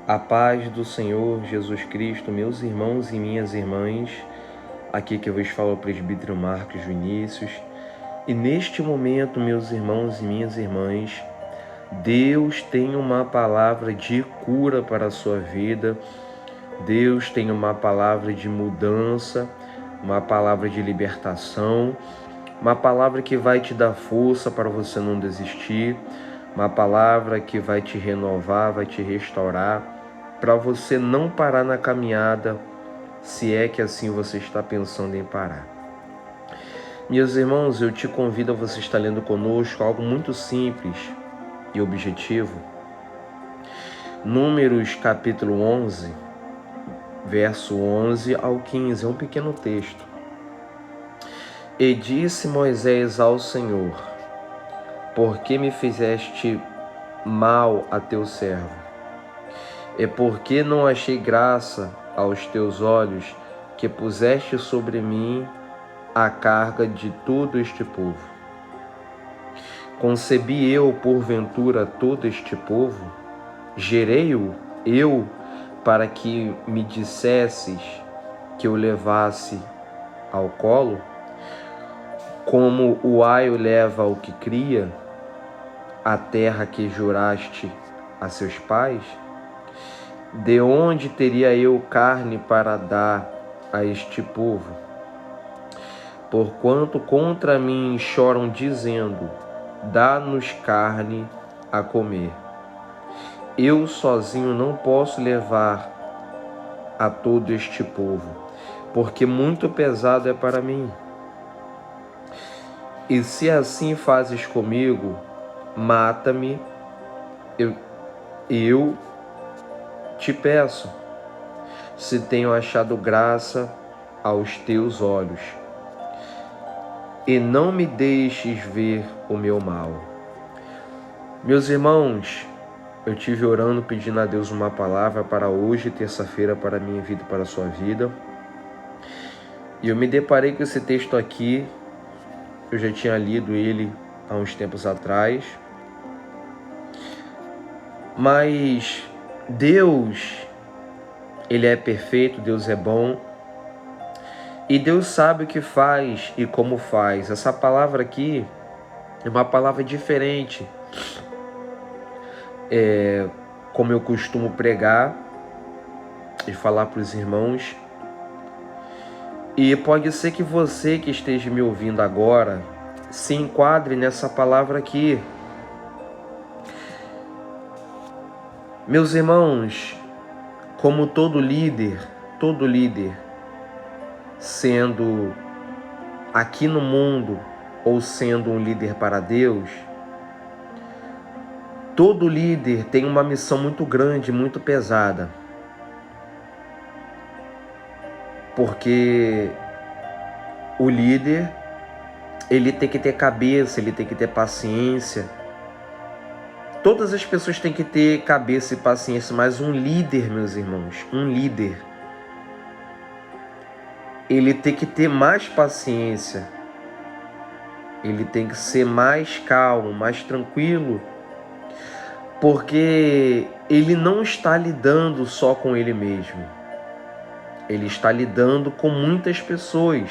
A paz do Senhor Jesus Cristo, meus irmãos e minhas irmãs, aqui que eu vos falo é o presbítero Marcos Vinícius. E neste momento, meus irmãos e minhas irmãs, Deus tem uma palavra de cura para a sua vida, Deus tem uma palavra de mudança, uma palavra de libertação, uma palavra que vai te dar força para você não desistir, uma palavra que vai te renovar, vai te restaurar, para você não parar na caminhada, se é que assim você está pensando em parar. Meus irmãos, eu te convido a você estar lendo conosco algo muito simples e objetivo. Números capítulo 11, verso 11 ao 15, é um pequeno texto. E disse Moisés ao Senhor: por que me fizeste mal a teu servo? E porque não achei graça aos teus olhos, que puseste sobre mim a carga de todo este povo? Concebi eu, porventura, todo este povo? Gerei-o eu, para que me dissesses que eu levasse ao colo? Como o aio leva ao que cria, a terra que juraste a seus pais? De onde teria eu carne para dar a este povo? Porquanto contra mim choram, dizendo: dá-nos carne a comer. Eu sozinho não posso levar a todo este povo, porque muito pesado é para mim. E se assim fazes comigo, mata-me, eu te peço, se tenho achado graça aos teus olhos, e não me deixes ver o meu mal. Meus irmãos, eu tive orando, pedindo a Deus uma palavra para hoje, terça-feira, para a minha vida e para a sua vida. E eu me deparei com esse texto aqui. Eu já tinha lido ele há uns tempos atrás. Mas Deus, Ele é perfeito, Deus é bom. E Deus sabe o que faz e como faz. Essa palavra aqui é uma palavra diferente. Como eu costumo pregar e falar para os irmãos. E pode ser que você que esteja me ouvindo agora se enquadre nessa palavra aqui. Meus irmãos, como todo líder, sendo aqui no mundo ou sendo um líder para Deus, todo líder tem uma missão muito grande, muito pesada. Porque o líder, ele tem que ter cabeça, ele tem que ter paciência. Todas as pessoas têm que ter cabeça e paciência, mas um líder, meus irmãos, um líder, ele tem que ter mais paciência, ele tem que ser mais calmo, mais tranquilo, porque ele não está lidando só com ele mesmo, ele está lidando com muitas pessoas.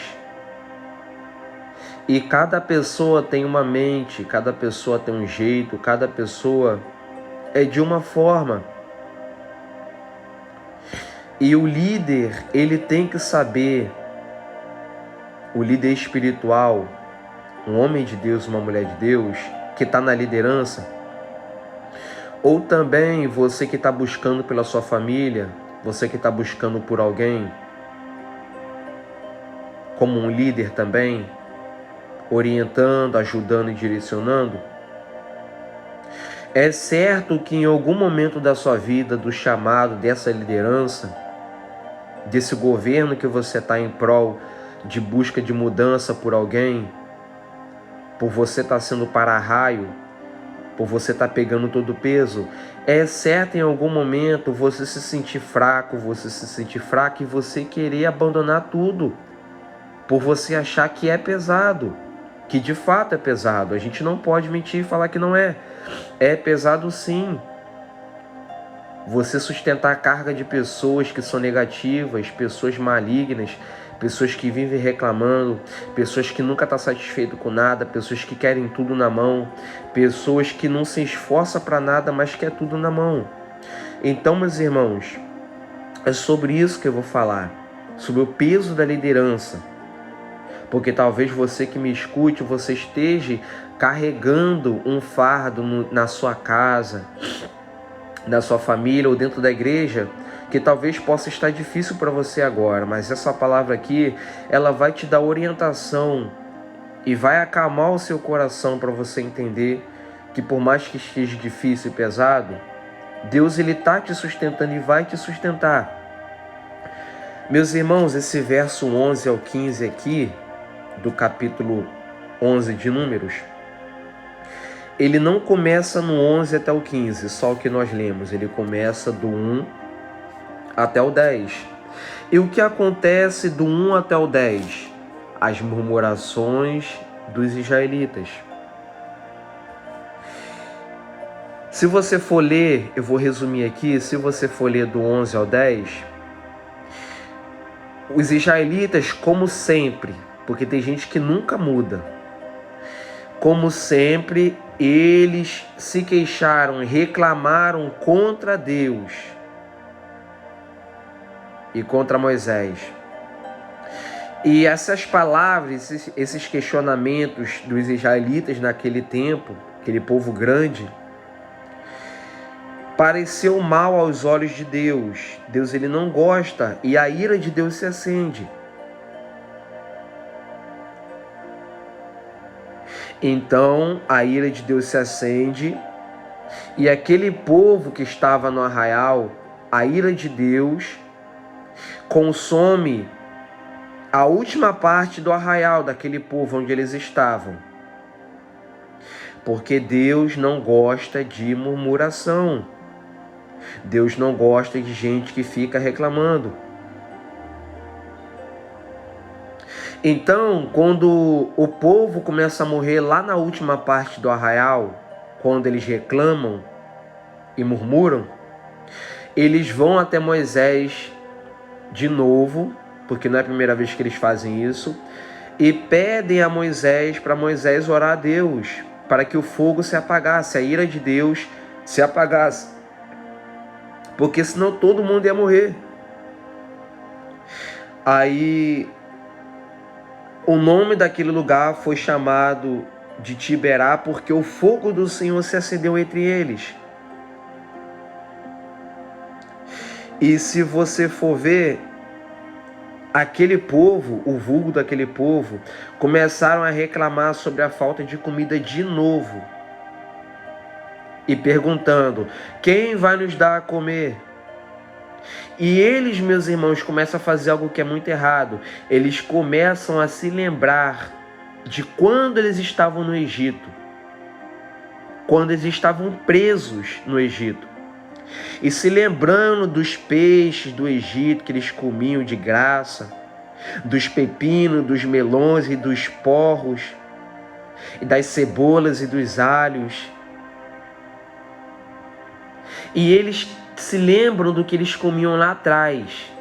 E cada pessoa tem uma mente, cada pessoa tem um jeito, cada pessoa é de uma forma. E o líder, ele tem que saber, o líder espiritual, um homem de Deus, uma mulher de Deus, que está na liderança, ou também você que está buscando pela sua família, você que está buscando por alguém, como um líder também, orientando, ajudando e direcionando. É certo que em algum momento da sua vida, do chamado, dessa liderança, desse governo que você está em prol de busca de mudança por alguém, por você estar sendo para-raio, por você estar pegando todo o peso, é certo em algum momento você se sentir fraco e você querer abandonar tudo, por você achar que é pesado, que de fato é pesado. A gente não pode mentir e falar que não é. É pesado sim. você sustentar a carga de pessoas que são negativas, pessoas malignas, pessoas que vivem reclamando, pessoas que nunca estão satisfeitas com nada, pessoas que querem tudo na mão, pessoas que não se esforçam para nada, mas quer tudo na mão. Então, meus irmãos, é sobre isso que eu vou falar, sobre o peso da liderança. Porque talvez você que me escute, você esteja carregando um fardo na sua casa, na sua família ou dentro da igreja, que talvez possa estar difícil para você agora, mas essa palavra aqui, ela vai te dar orientação e vai acalmar o seu coração para você entender que por mais que esteja difícil e pesado, Deus ele está te sustentando e vai te sustentar. Meus irmãos, esse verso 11 ao 15 aqui, do capítulo 11 de Números, ele não começa no 11 até o 15, só o que nós lemos, ele começa do 1 até o 10. E o que acontece do 1 até o 10? As murmurações dos israelitas. Se você for ler, eu vou resumir aqui, se você for ler do 11 ao 10, os israelitas, como sempre, porque tem gente que nunca muda, como sempre, eles se queixaram e reclamaram contra Deus e contra Moisés. E essas palavras, esses questionamentos dos israelitas naquele tempo, aquele povo grande, pareceu mal aos olhos de Deus. Deus ele não gosta e a ira de Deus se acende. Então a ira de Deus se acende e aquele povo que estava no arraial, a ira de Deus consome a última parte do arraial daquele povo onde eles estavam. Porque Deus não gosta de murmuração. Deus não gosta de gente que fica reclamando. Então, quando o povo começa a morrer lá na última parte do arraial, quando eles reclamam e murmuram, eles vão até Moisés de novo, porque não é a primeira vez que eles fazem isso, e pedem a Moisés, para Moisés orar a Deus, para que o fogo se apagasse, a ira de Deus se apagasse, porque senão todo mundo ia morrer. Aí o nome daquele lugar foi chamado de Tiberá, porque o fogo do Senhor se acendeu entre eles. E se você for ver, aquele povo, o vulgo daquele povo, começaram a reclamar sobre a falta de comida de novo. E perguntando, quem vai nos dar a comer? E eles, meus irmãos, começam a fazer algo que é muito errado. Eles começam a se lembrar de quando eles estavam no Egito. Quando eles estavam presos no Egito. E se lembrando dos peixes do Egito que eles comiam de graça, dos pepinos, dos melões e dos porros, e das cebolas e dos alhos. E eles se lembram do que eles comiam lá atrás.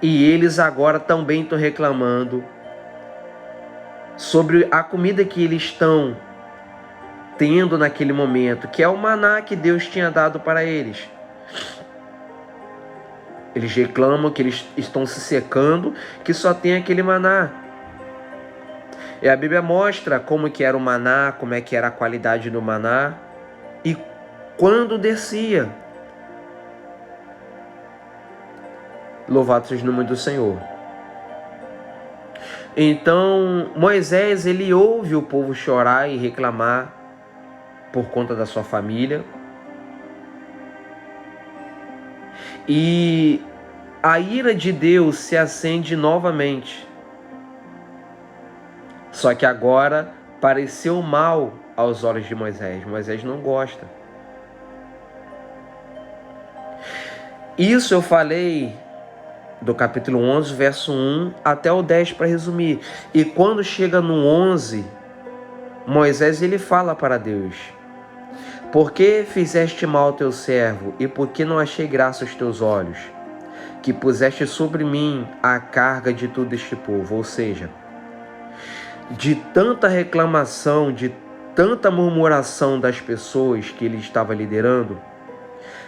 E eles agora também estão reclamando sobre a comida que eles estão tendo naquele momento, que é o maná que Deus tinha dado para eles. Eles reclamam que eles estão se secando, que só tem aquele maná. E a Bíblia mostra como que era o maná, como é que era a qualidade do maná e quando descia. Louvado seja o nome do Senhor. Então Moisés, ele ouve o povo chorar e reclamar por conta da sua família. E a ira de Deus se acende novamente. Só que agora pareceu mal aos olhos de Moisés. Moisés não gosta. Isso eu falei do capítulo 11, verso 1 até o 10 para resumir. E quando chega no 11, Moisés ele fala para Deus: Por que fizeste mal ao teu servo, e por que não achei graça aos teus olhos? Que puseste sobre mim a carga de todo este povo. Ou seja, de tanta reclamação, de tanta murmuração das pessoas que ele estava liderando,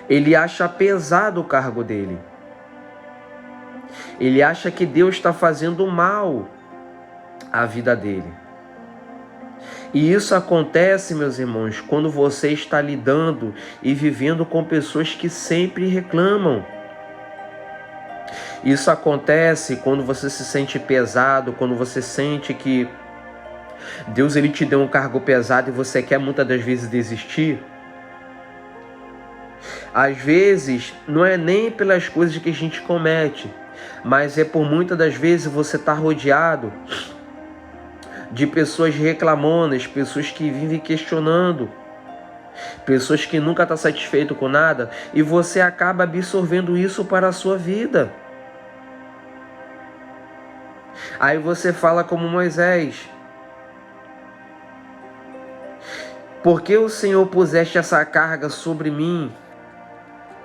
ele acha pesado o cargo dele. Ele acha que Deus está fazendo mal à vida dele. E isso acontece, meus irmãos, quando você está lidando e vivendo com pessoas que sempre reclamam. Isso acontece quando você se sente pesado, quando você sente que Deus ele te deu um cargo pesado e você quer muitas das vezes desistir. Às vezes, não é nem pelas coisas que a gente comete, mas é por muitas das vezes você estar rodeado de pessoas reclamonas, pessoas que vivem questionando, pessoas que nunca estão satisfeitas com nada, e você acaba absorvendo isso para a sua vida. Aí você fala como Moisés: por que o Senhor puseste essa carga sobre mim,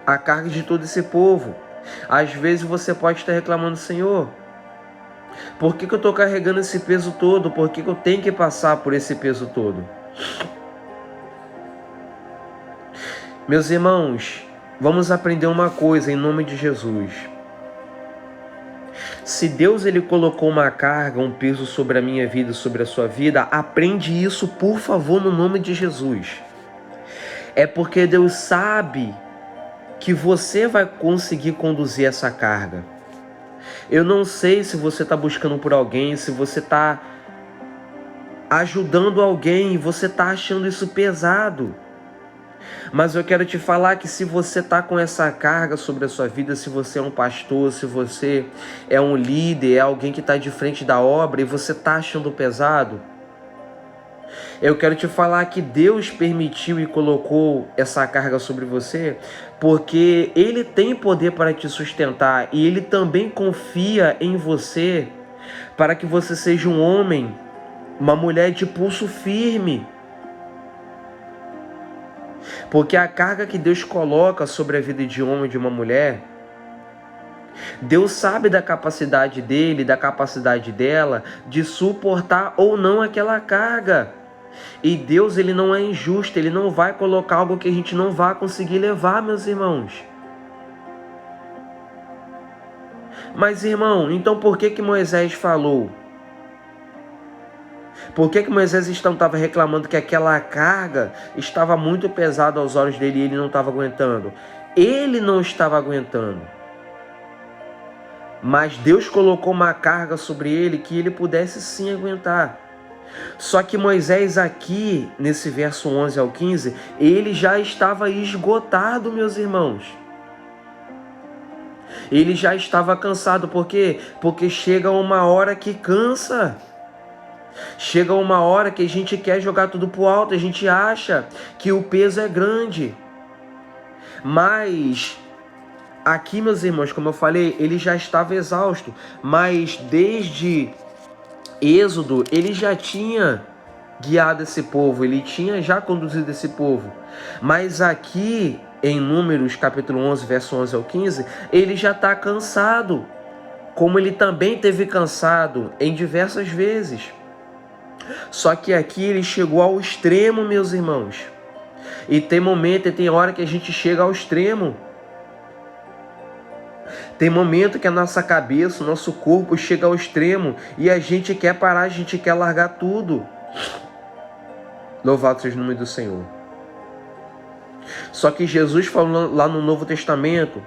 a carga de todo esse povo? Às vezes você pode estar reclamando: Senhor, por que eu estou carregando esse peso todo? Por que eu tenho que passar por esse peso todo? Meus irmãos, vamos aprender uma coisa em nome de Jesus. Se Deus ele colocou uma carga, um peso sobre a minha vida, sobre a sua vida, aprende isso, por favor, no nome de Jesus. É porque Deus sabe que você vai conseguir conduzir essa carga. Eu não sei se você está buscando por alguém, se você está ajudando alguém e você está achando isso pesado. Mas eu quero te falar que se você está com essa carga sobre a sua vida, se você é um pastor, se você é um líder, é alguém que está de frente da obra e você está achando pesado, eu quero te falar que Deus permitiu e colocou essa carga sobre você porque Ele tem poder para te sustentar e Ele também confia em você para que você seja um homem, uma mulher de pulso firme. Porque a carga que Deus coloca sobre a vida de um homem e de uma mulher, Deus sabe da capacidade dele, da capacidade dela de suportar ou não aquela carga. E Deus ele não é injusto, Ele não vai colocar algo que a gente não vai conseguir levar, meus irmãos. Mas, irmão, então por que Moisés falou? Por que Moisés então estava reclamando que aquela carga estava muito pesada aos olhos dele e ele não estava aguentando? Ele não estava aguentando. Mas Deus colocou uma carga sobre ele que ele pudesse sim aguentar. Só que Moisés aqui, nesse verso 11 ao 15, ele já estava esgotado, meus irmãos. Ele já estava cansado. Por quê? Porque chega uma hora que cansa. Chega uma hora que a gente quer jogar tudo pro alto, a gente acha que o peso é grande. Mas aqui, meus irmãos, como eu falei, ele já estava exausto. Mas desde Êxodo, ele já tinha guiado esse povo, ele tinha já conduzido esse povo. Mas aqui, em Números, capítulo 11, verso 11 ao 15, ele já está cansado. Como ele também teve cansado em diversas vezes. Só que aqui ele chegou ao extremo, meus irmãos. E tem momento e tem hora que a gente chega ao extremo. Tem momento que a nossa cabeça, o nosso corpo chega ao extremo e a gente quer parar, a gente quer largar tudo. Louvado seja o nome do Senhor. Só que Jesus falou lá no Novo Testamento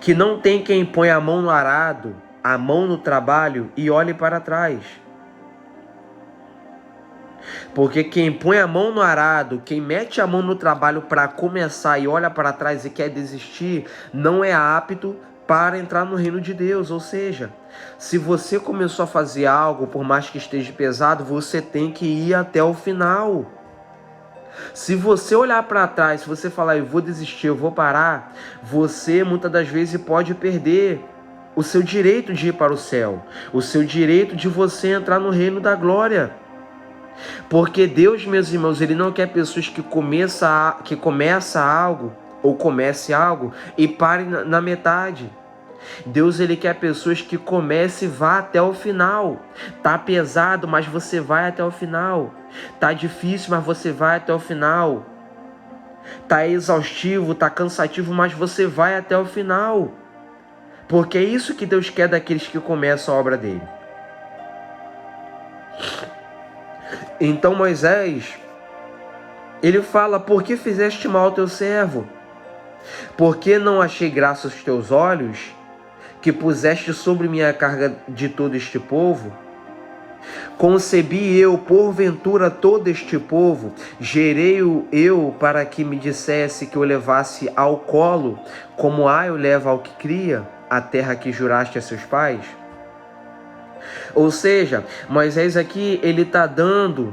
que não tem quem põe a mão no arado, a mão no trabalho e olhe para trás. Porque quem põe a mão no arado, quem mete a mão no trabalho para começar e olha para trás e quer desistir, não é apto para entrar no reino de Deus. Ou seja, se você começou a fazer algo, por mais que esteja pesado, você tem que ir até o final. Se você olhar para trás, se você falar, eu vou desistir, eu vou parar, você muitas das vezes pode perder o seu direito de ir para o céu, o seu direito de você entrar no reino da glória. Porque Deus, meus irmãos, Ele não quer pessoas que começa algo ou comece algo e pare na metade. Deus, Ele quer pessoas que comece e vá até o final. Tá pesado, mas você vai até o final. Tá difícil, mas você vai até o final. Tá exaustivo, tá cansativo, mas você vai até o final. Porque é isso que Deus quer daqueles que começam a obra dele. Então Moisés, ele fala: por que fizeste mal ao teu servo? Por que não achei graça aos teus olhos, que puseste sobre mim a carga de todo este povo? Concebi eu, porventura, todo este povo, gerei-o eu para que me dissesse que o levasse ao colo, como Aio leva ao que cria, a terra que juraste a seus pais? Ou seja, Moisés aqui, ele está dando,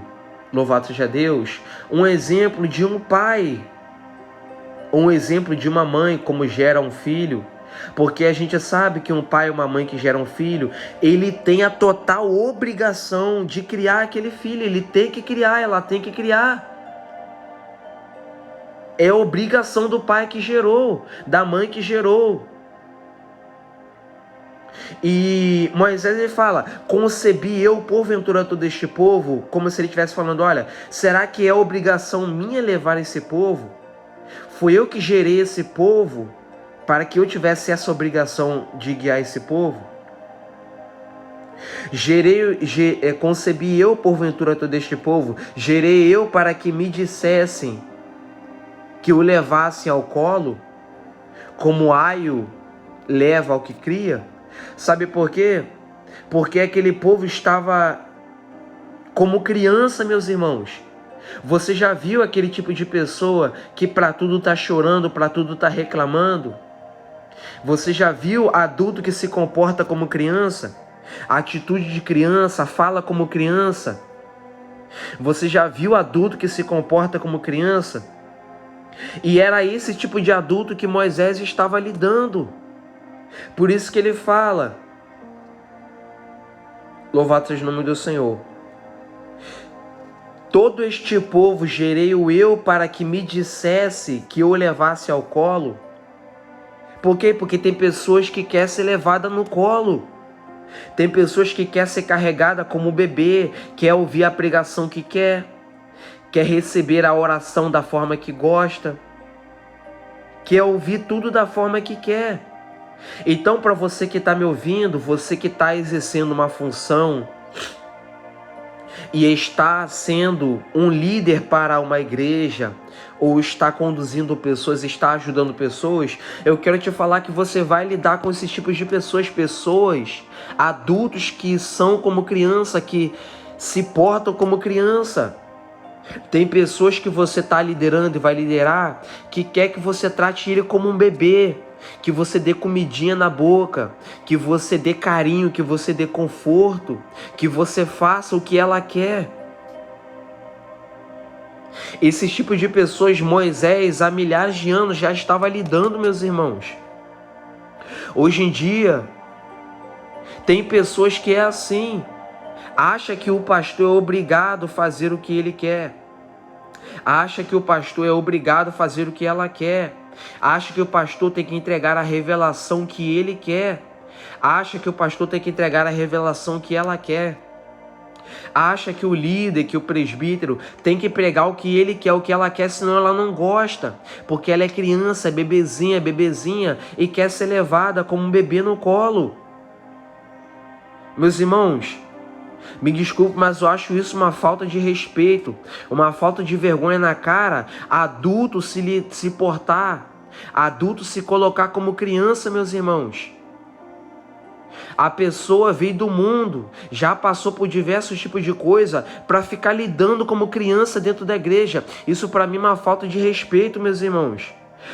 louvado seja Deus, um exemplo de um pai, um exemplo de uma mãe, como gera um filho. Porque a gente sabe que um pai e uma mãe que geram um filho, ele tem a total obrigação de criar aquele filho. Ele tem que criar, ela tem que criar. É obrigação do pai que gerou, da mãe que gerou. E Moisés, ele fala: concebi eu porventura todo este povo, como se ele estivesse falando: olha, será que é obrigação minha levar esse povo? Fui eu que gerei esse povo para que eu tivesse essa obrigação de guiar esse povo? Concebi eu porventura todo este povo, gerei eu para que me dissessem que o levassem ao colo, como Aio leva ao que cria? Sabe por quê? Porque aquele povo estava como criança, meus irmãos. Você já viu aquele tipo de pessoa que para tudo está chorando, para tudo está reclamando? Você já viu adulto que se comporta como criança? A atitude de criança, fala como criança? Você já viu adulto que se comporta como criança? E era esse tipo de adulto que Moisés estava lidando. Por isso que ele fala: louvado seja o nome do Senhor. Todo este povo gerei-o eu para que me dissesse que eu o levasse ao colo. Por quê? Porque tem pessoas que querem ser levada no colo. Tem pessoas que querem ser carregada como bebê, quer ouvir a pregação que quer receber a oração da forma que gosta, quer ouvir tudo da forma que quer. Então, para você que está me ouvindo, você que está exercendo uma função e está sendo um líder para uma igreja, ou está conduzindo pessoas, está ajudando pessoas, eu quero te falar que você vai lidar com esses tipos de pessoas, adultos que são como criança, que se portam como criança. Tem pessoas que você está liderando e vai liderar, que quer que você trate ele como um bebê, que você dê comidinha na boca, que você dê carinho, que você dê conforto, que você faça o que ela quer. Esse tipo de pessoas, Moisés, há milhares de anos já estava lidando, meus irmãos. Hoje em dia, tem pessoas que é assim. Acha que o pastor é obrigado a fazer o que ele quer. Acha que o pastor é obrigado a fazer o que ela quer. Acha que o pastor tem que entregar a revelação que ele quer. Acha que o pastor tem que entregar a revelação que ela quer. Acha que o líder, que o presbítero tem que pregar o que ele quer, o que ela quer, senão ela não gosta. Porque ela é criança, bebezinha e quer ser levada como um bebê no colo. Meus irmãos, me desculpe, mas eu acho isso uma falta de respeito, uma falta de vergonha na cara, adulto se portar, adulto se colocar como criança, meus irmãos. A pessoa veio do mundo, já passou por diversos tipos de coisa para ficar lidando como criança dentro da igreja. Isso para mim é uma falta de respeito, meus irmãos.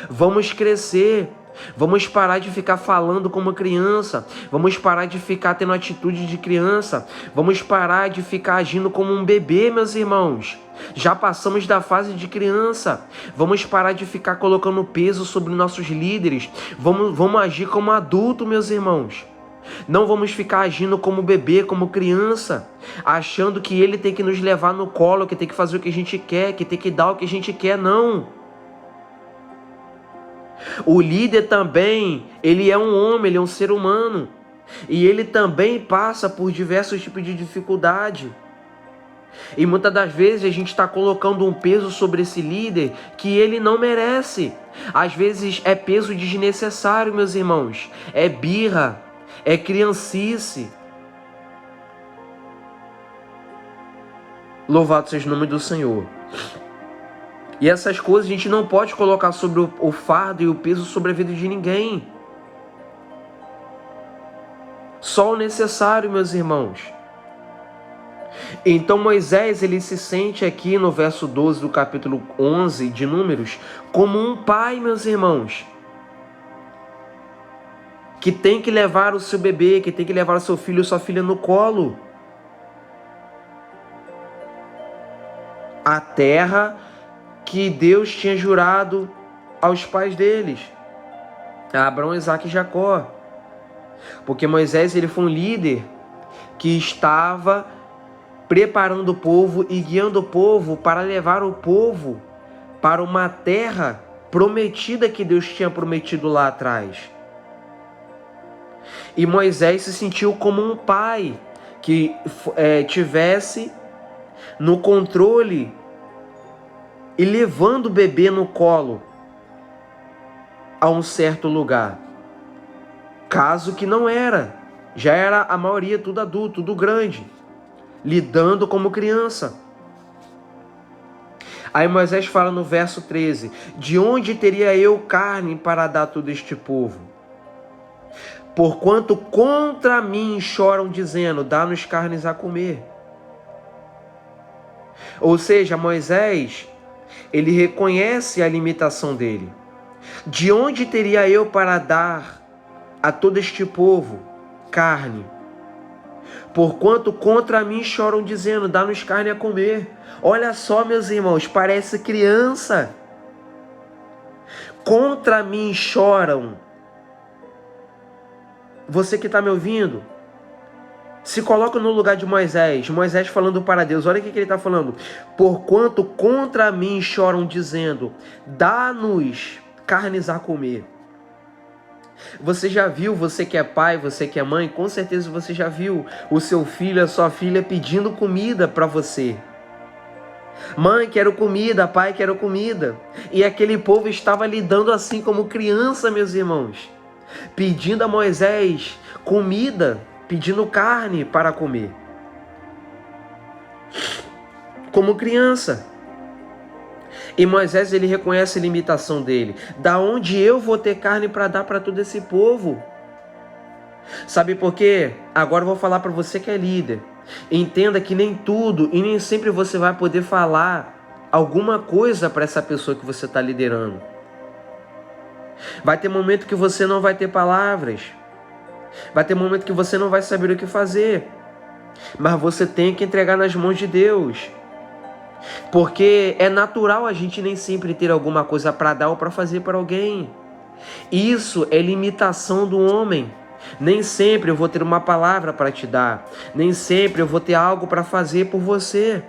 Vamos crescer. Vamos parar de ficar falando como criança. Vamos parar de ficar tendo atitude de criança. Vamos parar de ficar agindo como um bebê, meus irmãos. Já passamos da fase de criança. Vamos parar de ficar colocando peso sobre nossos líderes. Vamos agir como adulto, meus irmãos. Não vamos ficar agindo como bebê, como criança, achando que ele tem que nos levar no colo, que tem que fazer o que a gente quer, que tem que dar o que a gente quer. Não. O líder também, ele é um homem, ele é um ser humano. E ele também passa por diversos tipos de dificuldade. E muitas das vezes a gente está colocando um peso sobre esse líder que ele não merece. Às vezes é peso desnecessário, meus irmãos. É birra, é criancice. Louvado seja o nome do Senhor. E essas coisas a gente não pode colocar sobre o fardo e o peso sobre a vida de ninguém. Só o necessário, meus irmãos. Então Moisés, ele se sente aqui no verso 12 do capítulo 11 de Números, como um pai, meus irmãos, que tem que levar o seu bebê, que tem que levar o seu filho ou sua filha no colo. A terra que Deus tinha jurado aos pais deles, a Abraão, Isaque e Jacó. Porque Moisés, ele foi um líder que estava preparando o povo e guiando o povo para levar o povo para uma terra prometida que Deus tinha prometido lá atrás. E Moisés se sentiu como um pai que tivesse no controle e levando o bebê no colo a um certo lugar. Caso que não era, já era a maioria tudo adulto, tudo grande, lidando como criança. Aí Moisés fala no verso 13: de onde teria eu carne para dar a todo este povo? Porquanto contra mim choram, dizendo, dá-nos carnes a comer. Ou seja, Moisés, ele reconhece a limitação dele. De onde teria eu para dar a todo este povo carne? Porquanto contra mim choram, dizendo, dá-nos carne a comer. Olha só, meus irmãos, parece criança. Contra mim choram. Você que está me ouvindo, se coloca no lugar de Moisés. Moisés falando para Deus, olha o que ele está falando. Porquanto contra mim choram, dizendo, dá-nos carnes a comer. Você já viu, você que é pai, você que é mãe, com certeza você já viu o seu filho, a sua filha pedindo comida para você. Mãe, quero comida, pai, quero comida. E aquele povo estava lidando assim como criança, meus irmãos, pedindo a Moisés comida, pedindo carne para comer. Como criança. E Moisés, ele reconhece a limitação dele. Da onde eu vou ter carne para dar para todo esse povo? Sabe por quê? Agora eu vou falar para você que é líder. Entenda que nem tudo e nem sempre você vai poder falar alguma coisa para essa pessoa que você está liderando. Vai ter momento que você não vai ter palavras. Vai ter momento que você não vai saber o que fazer. Mas você tem que entregar nas mãos de Deus. Porque é natural a gente nem sempre ter alguma coisa para dar ou para fazer para alguém. Isso é limitação do homem. Nem sempre eu vou ter uma palavra para te dar. Nem sempre eu vou ter algo para fazer por você.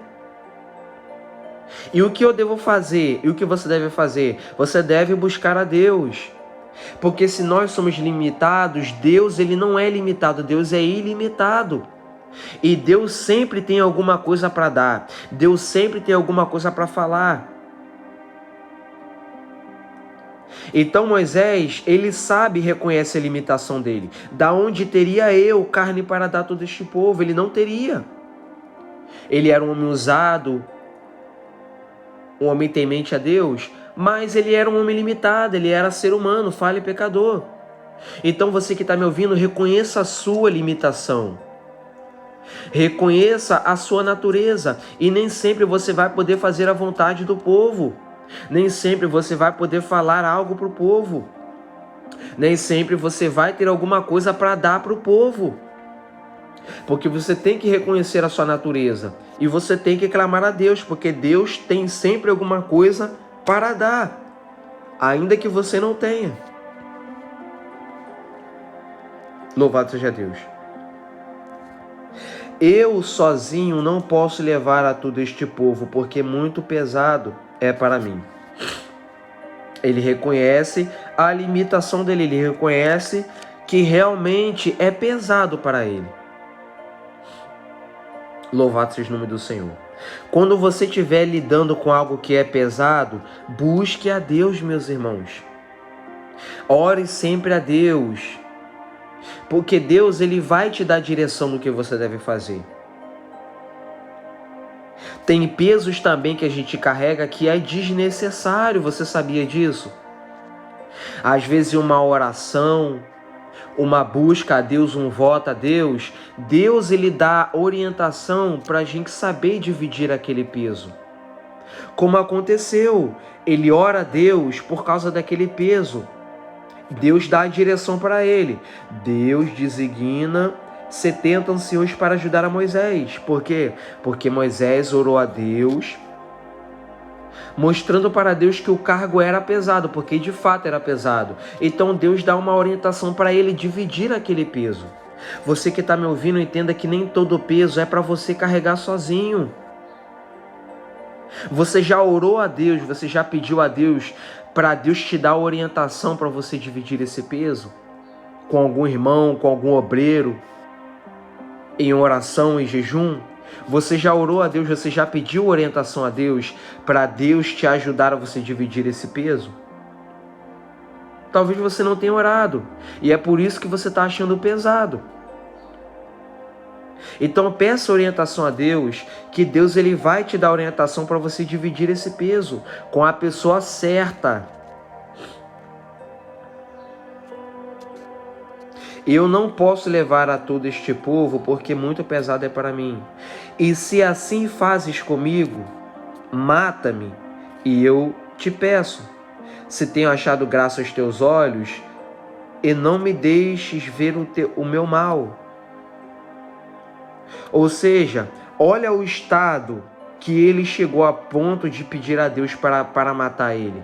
E o que eu devo fazer? E o que você deve fazer? Você deve buscar a Deus. Porque se nós somos limitados, Deus, ele não é limitado. Deus é ilimitado. E Deus sempre tem alguma coisa para dar. Deus sempre tem alguma coisa para falar. Então Moisés, ele sabe e reconhece a limitação dele. Da onde teria eu carne para dar a todo este povo? Ele não teria. Ele era um homem usado, um homem temente a Deus, mas ele era um homem limitado, ele era ser humano, falho e pecador. Então você que está me ouvindo, reconheça a sua limitação. Reconheça a sua natureza e nem sempre você vai poder fazer a vontade do povo. Nem sempre você vai poder falar algo para o povo. Nem sempre você vai ter alguma coisa para dar para o povo. Porque você tem que reconhecer a sua natureza e você tem que clamar a Deus, porque Deus tem sempre alguma coisa para dar, ainda que você não tenha. Louvado seja Deus. Eu sozinho não posso levar a todo este povo, porque muito pesado é para mim. Ele reconhece a limitação dele, ele reconhece que realmente é pesado para ele. Louvado seja o nome do Senhor. Quando você estiver lidando com algo que é pesado, busque a Deus, meus irmãos. Ore sempre a Deus, porque Deus ele vai te dar direção no que você deve fazer. Tem pesos também que a gente carrega que é desnecessário, você sabia disso? Às vezes uma oração, uma busca a Deus, um voto a Deus, Deus ele dá orientação para a gente saber dividir aquele peso. Como aconteceu, ele ora a Deus por causa daquele peso. Deus dá a direção para ele. Deus designa 70 anciões para ajudar a Moisés. Por quê? Porque Moisés orou a Deus, mostrando para Deus que o cargo era pesado, porque de fato era pesado. Então Deus dá uma orientação para ele dividir aquele peso. Você que está me ouvindo, entenda que nem todo peso é para você carregar sozinho. Você já orou a Deus, você já pediu a Deus para Deus te dar orientação para você dividir esse peso? Com algum irmão, com algum obreiro, em oração, em jejum? Você já orou a Deus, você já pediu orientação a Deus para Deus te ajudar a você dividir esse peso? Talvez você não tenha orado e é por isso que você está achando pesado. Então peça orientação a Deus, que Deus ele vai te dar orientação para você dividir esse peso com a pessoa certa. Eu não posso levar a todo este povo, porque muito pesado é para mim. E se assim fazes comigo, mata-me, e eu te peço. Se tenho achado graça aos teus olhos, e não me deixes ver o meu mal. Ou seja, olha o estado que ele chegou a ponto de pedir a Deus para matar ele.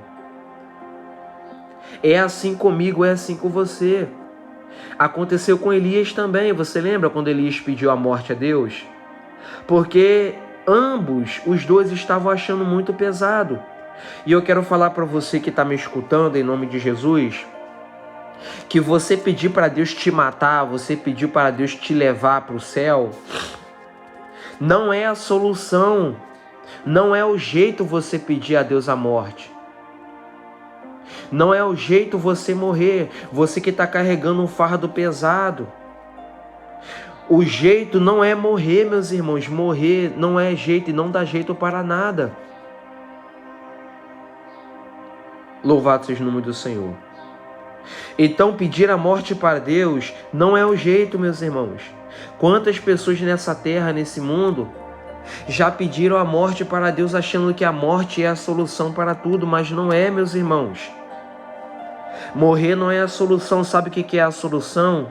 É assim comigo, é assim com você. Aconteceu com Elias também, você lembra quando Elias pediu a morte a Deus? Porque ambos, os dois estavam achando muito pesado. E eu quero falar para você que está me escutando, em nome de Jesus, que você pedir para Deus te matar, você pedir para Deus te levar para o céu, não é a solução, não é o jeito você pedir a Deus a morte. Não é o jeito você morrer, você que está carregando um fardo pesado. O jeito não é morrer, meus irmãos, morrer não é jeito e não dá jeito para nada. Louvado seja o nome do Senhor. Então pedir a morte para Deus não é o jeito, meus irmãos. Quantas pessoas nessa terra, nesse mundo, já pediram a morte para Deus achando que a morte é a solução para tudo, mas não é, meus irmãos. Morrer não é a solução. Sabe o que é a solução?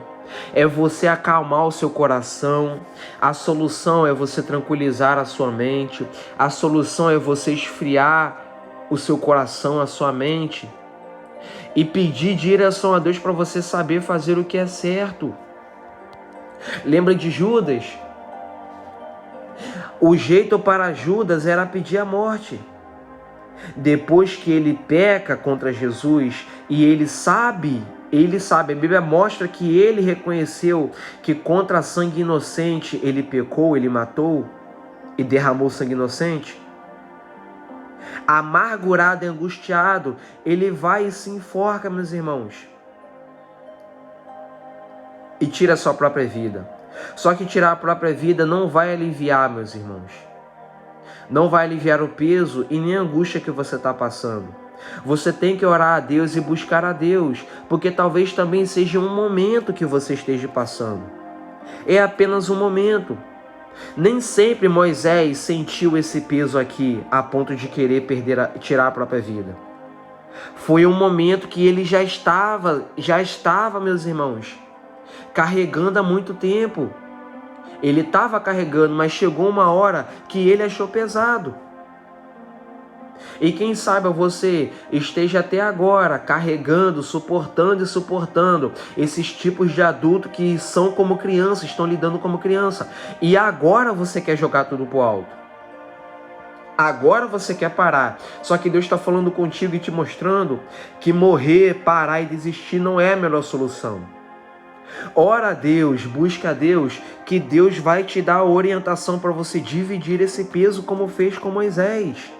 É você acalmar o seu coração. A solução é você tranquilizar a sua mente. A solução é você esfriar o seu coração, a sua mente, e pedir direção a Deus para você saber fazer o que é certo. Lembra de Judas? O jeito para Judas era pedir a morte. Depois que ele peca contra Jesus e ele sabe, a Bíblia mostra que ele reconheceu que contra sangue inocente ele pecou, ele matou e derramou sangue inocente. Amargurado e angustiado, ele vai e se enforca, meus irmãos, e tira a sua própria vida. Só que tirar a própria vida não vai aliviar, meus irmãos. Não vai aliviar o peso e nem a angústia que você está passando. Você tem que orar a Deus e buscar a Deus, porque talvez também seja um momento que você esteja passando. É apenas um momento. Nem sempre Moisés sentiu esse peso aqui, a ponto de querer tirar a própria vida. Foi um momento que ele já estava, meus irmãos, carregando há muito tempo. Ele estava carregando, mas chegou uma hora que ele achou pesado. E quem sabe você esteja até agora carregando, suportando e suportando esses tipos de adulto que são como criança, estão lidando como criança. E agora você quer jogar tudo pro alto. Agora você quer parar. Só que Deus está falando contigo e te mostrando que morrer, parar e desistir não é a melhor solução. Ora a Deus, busca a Deus, que Deus vai te dar a orientação para você dividir esse peso como fez com Moisés.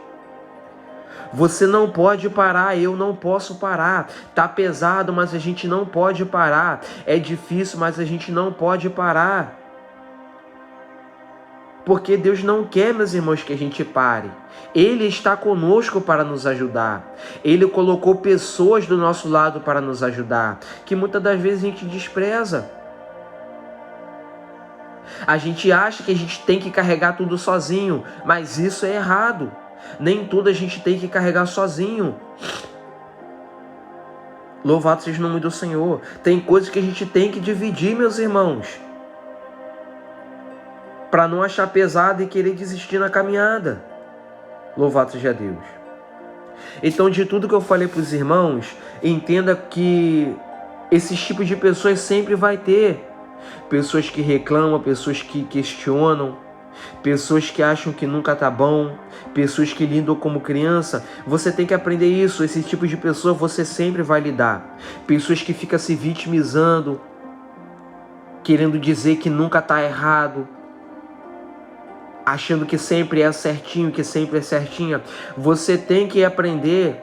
Você não pode parar, eu não posso parar. Tá pesado, mas a gente não pode parar. É difícil, mas a gente não pode parar. Porque Deus não quer, meus irmãos, que a gente pare. Ele está conosco para nos ajudar. Ele colocou pessoas do nosso lado para nos ajudar, que muitas das vezes a gente despreza. A gente acha que a gente tem que carregar tudo sozinho, mas isso é errado. Nem tudo a gente tem que carregar sozinho. Louvado seja o nome do Senhor. Tem coisas que a gente tem que dividir, meus irmãos, para não achar pesado e querer desistir na caminhada. Louvado seja Deus. Então, de tudo que eu falei para os irmãos, entenda que esses tipos de pessoas sempre vai ter. Pessoas que reclamam, pessoas que questionam, pessoas que acham que nunca tá bom, pessoas que lidam como criança. Você tem que aprender isso. Esse tipo de pessoa você sempre vai lidar. Pessoas que ficam se vitimizando, querendo dizer que nunca tá errado, achando que sempre é certinho, que sempre é certinha. Você tem que aprender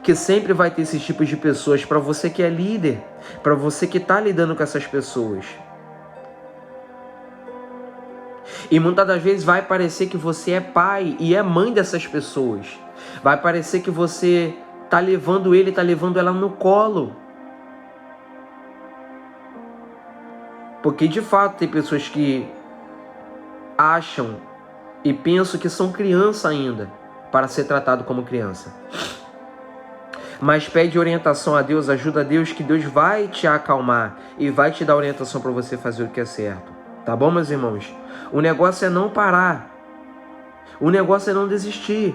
que sempre vai ter esses tipos de pessoas, para você que é líder, para você que está lidando com essas pessoas. E muitas das vezes vai parecer que você é pai e é mãe dessas pessoas. Vai parecer que você está levando ele, está levando ela no colo. Porque de fato tem pessoas que acham e pensam que são criança ainda, para ser tratado como criança. Mas pede orientação a Deus, ajuda a Deus, que Deus vai te acalmar e vai te dar orientação para você fazer o que é certo. Tá bom, meus irmãos? O negócio é não parar. O negócio é não desistir.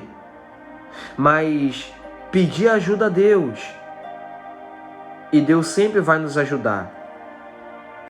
Mas pedir ajuda a Deus. E Deus sempre vai nos ajudar.